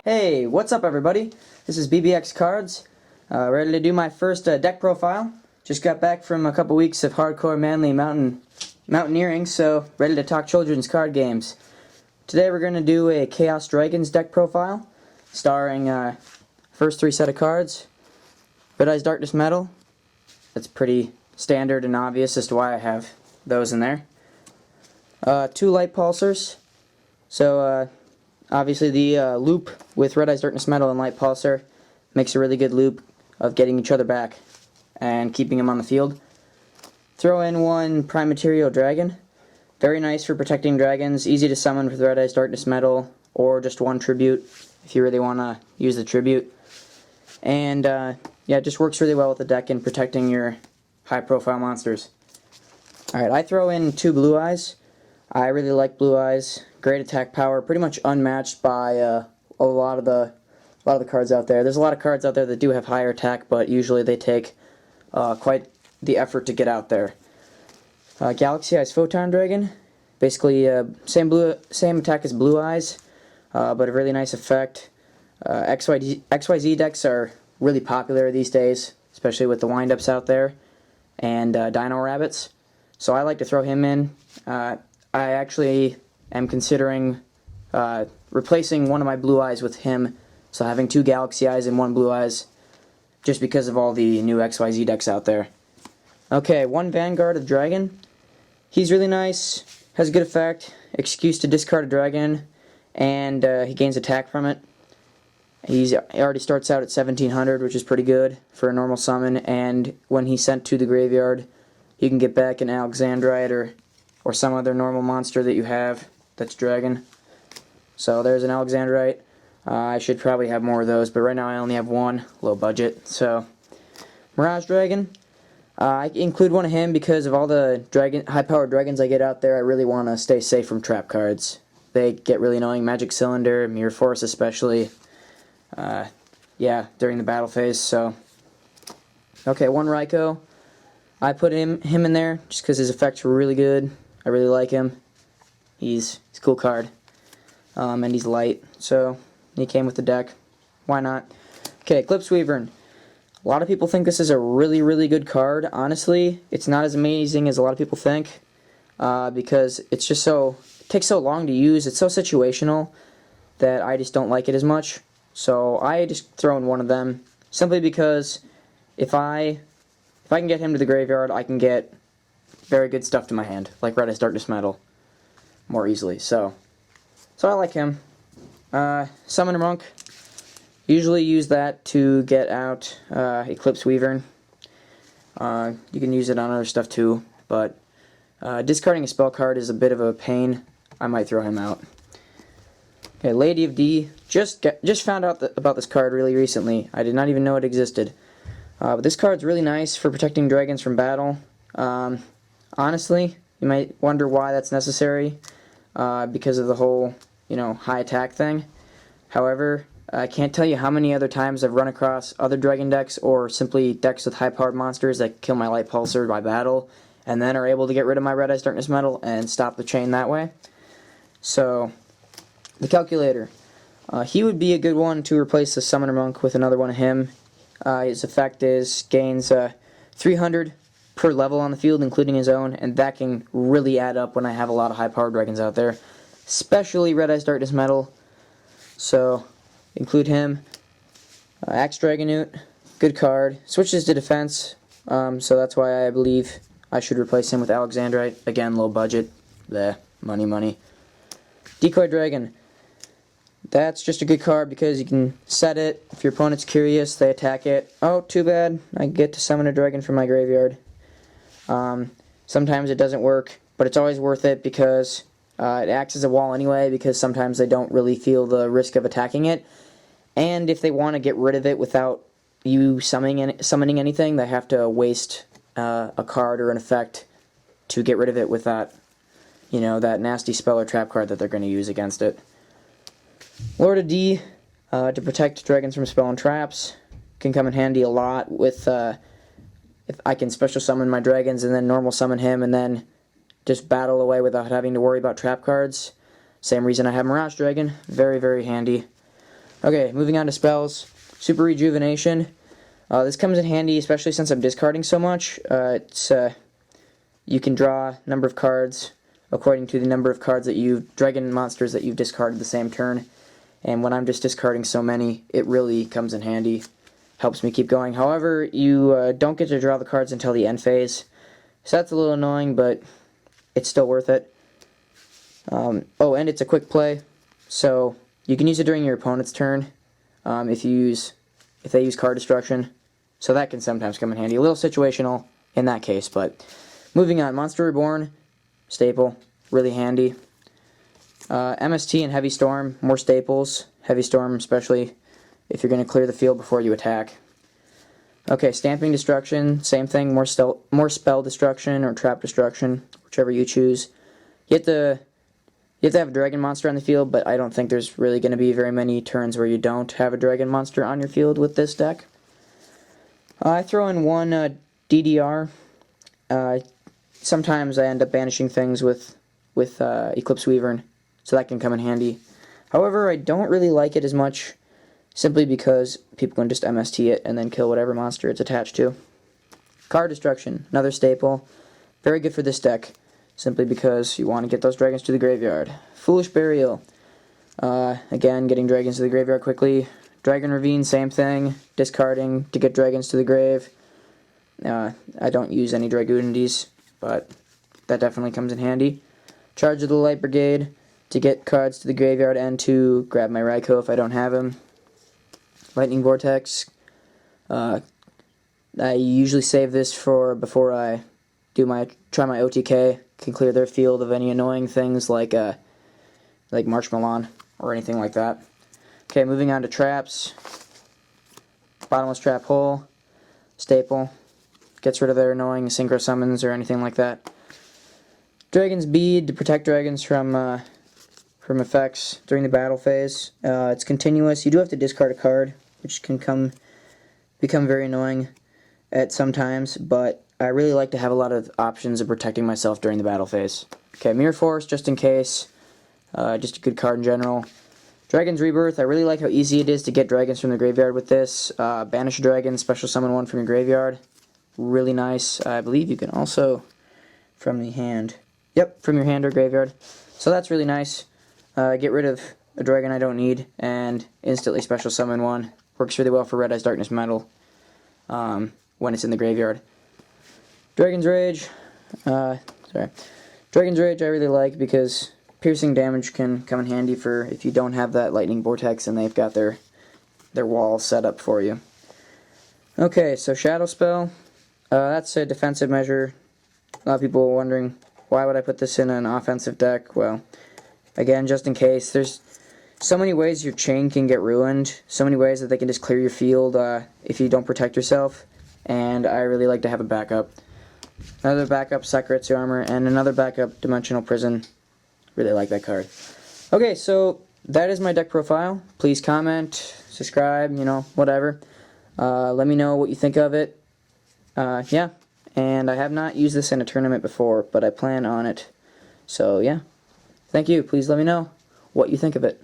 Hey, what's up everybody? This is BBX Cards, ready to do my first deck profile. Just got back from a couple weeks of hardcore manly mountaineering, so ready to talk children's card games. Today we're going to do a Chaos Dragons deck profile, starring first three set of cards. Red Eyes Darkness Metal, that's pretty standard and obvious as to why I have those in there. Two Light Pulsars, so obviously the loop with Red Eyes Darkness Metal and Light Pulsar makes a really good loop of getting each other back and keeping them on the field. Throw in one Prime Material Dragon. Very nice for protecting dragons. Easy to summon with Red Eyes Darkness Metal, or just one Tribute if you really want to use the Tribute. And yeah, it just works really well with the deck in protecting your high profile monsters. Alright, I throw in two Blue Eyes. I really like Blue Eyes. Great attack power, pretty much unmatched by a lot of the cards out there. There's a lot of cards out there that do have higher attack, but usually they take quite the effort to get out there. Galaxy Eyes Photon Dragon, basically same attack as Blue Eyes, but a really nice effect. XYZ decks are really popular these days, especially with the windups out there and Dino Rabbits. So I like to throw him in. I actually am considering replacing one of my Blue Eyes with him, so having two Galaxy Eyes and one Blue Eyes, just because of all the new XYZ decks out there. Okay, one Vanguard of Dragon. He's really nice, has a good effect, excuse to discard a dragon, and he gains attack from it. He already starts out at 1700, which is pretty good for a normal summon, and when he's sent to the graveyard, you can get back an Alexandrite or some other normal monster that you have that's dragon. So there's an Alexandrite. I should probably have more of those, but right now I only have one, low budget. So Mirage Dragon, I include one of him because of all the high-powered dragons I get out there. I really want to stay safe from trap cards. They get really annoying. Magic Cylinder, Mirror Force especially. Yeah, during the battle phase. So okay, one Raikou. I put him in there just because his effects were really good. I really like him. He's a cool card. And he's light, so he came with the deck. Why not? Okay, Eclipse Weavern. A lot of people think this is a really, really good card. Honestly, it's not as amazing as a lot of people think, because it takes so long to use. It's so situational that I just don't like it as much. So I just throw in one of them, simply because if I can get him to the graveyard, I can get very good stuff to my hand, like Red Eyes Darkness Metal, more easily. So I like him. Summon Monk. Usually use that to get out Eclipse Weavern. You can use it on other stuff too, but discarding a spell card is a bit of a pain. I might throw him out. Okay, Lady of D. Just found out about this card really recently. I did not even know it existed. But this card's really nice for protecting dragons from battle. Honestly, you might wonder why that's necessary, because of the whole, high attack thing. However, I can't tell you how many other times I've run across other dragon decks, or simply decks with high-powered monsters that kill my Light Pulsar by battle, and then are able to get rid of my Red Eyes Darkness Metal and stop the chain that way. So, the Calculator. He would be a good one to replace the Summoner Monk with another one of him. His effect gains 300 per level on the field, including his own, and that can really add up when I have a lot of high-powered dragons out there, especially Red Eyes Darkness Metal. So, include him. Axe Dragonoot, good card. Switches to defense, so that's why I believe I should replace him with Alexandrite. Again, low budget. Bleh, money. Decoy Dragon. That's just a good card because you can set it. If your opponent's curious, they attack it. Oh, too bad. I get to summon a dragon from my graveyard. Sometimes it doesn't work, but it's always worth it because it acts as a wall anyway, because sometimes they don't really feel the risk of attacking it. And if they want to get rid of it without you summoning anything, they have to waste a card or an effect to get rid of it with that, that nasty spell or trap card that they're going to use against it. Lord of D, to protect dragons from spell and traps, can come in handy a lot with, if I can special summon my dragons and then normal summon him and then just battle away without having to worry about trap cards. Same reason I have Mirage Dragon, very, very handy. Okay, moving on to spells. Super Rejuvenation. This comes in handy, especially since I'm discarding so much. You can draw a number of cards according to the number of cards that dragon monsters that you've discarded the same turn. And when I'm just discarding so many, it really comes in handy. Helps me keep going. However, you don't get to draw the cards until the end phase. So that's a little annoying, but it's still worth it. Oh, and it's a quick play. So you can use it during your opponent's turn if they use card destruction. So that can sometimes come in handy. A little situational in that case, but moving on. Monster Reborn, staple, really handy. MST and Heavy Storm, more staples. Heavy Storm especially if you're going to clear the field before you attack. Okay, Stamping Destruction, same thing, more spell destruction or trap destruction, whichever you choose. You have to have a dragon monster on the field, but I don't think there's really going to be very many turns where you don't have a dragon monster on your field with this deck. I throw in one DDR. Sometimes I end up banishing things with Eclipse Weaver, so that can come in handy. However, I don't really like it as much, simply because people can just MST it and then kill whatever monster it's attached to. Card Destruction, another staple. Very good for this deck, simply because you want to get those dragons to the graveyard. Foolish Burial. Again, getting dragons to the graveyard quickly. Dragon Ravine, same thing. Discarding to get dragons to the grave. I don't use any Dragoonities, but that definitely comes in handy. Charge of the Light Brigade, to get cards to the graveyard and to grab my Raikou if I don't have him. Lightning Vortex. I usually save this for before I try my OTK. Can clear their field of any annoying things like Marshmallow or anything like that. Okay, moving on to traps. Bottomless Trap Hole, staple. Gets rid of their annoying synchro summons or anything like that. Dragon's Bead, to protect dragons from effects during the battle phase. It's continuous. You do have to discard a card, which can become very annoying at some times, but I really like to have a lot of options of protecting myself during the battle phase. Okay, Mirror Force, just in case. Just a good card in general. Dragon's Rebirth, I really like how easy it is to get dragons from the graveyard with this. Banish a dragon, special summon one from your graveyard. Really nice. I believe you can also from the hand. Yep, from your hand or graveyard. So that's really nice. Get rid of a dragon I don't need and instantly special summon one. Works really well for Red Eyes Darkness Metal when it's in the graveyard. Dragon's Rage. Dragon's Rage I really like because piercing damage can come in handy for if you don't have that Lightning Vortex and they've got their wall set up for you. Okay, so Shadow Spell. That's a defensive measure. A lot of people are wondering, why would I put this in an offensive deck? Well, again, just in case. There's so many ways your chain can get ruined. So many ways that they can just clear your field if you don't protect yourself. And I really like to have a backup. Another backup, Sakuretsu Armor, and another backup, Dimensional Prison. Really like that card. Okay, so that is my deck profile. Please comment, subscribe, whatever. Let me know what you think of it. Yeah, and I have not used this in a tournament before, but I plan on it. So, yeah. Thank you. Please let me know what you think of it.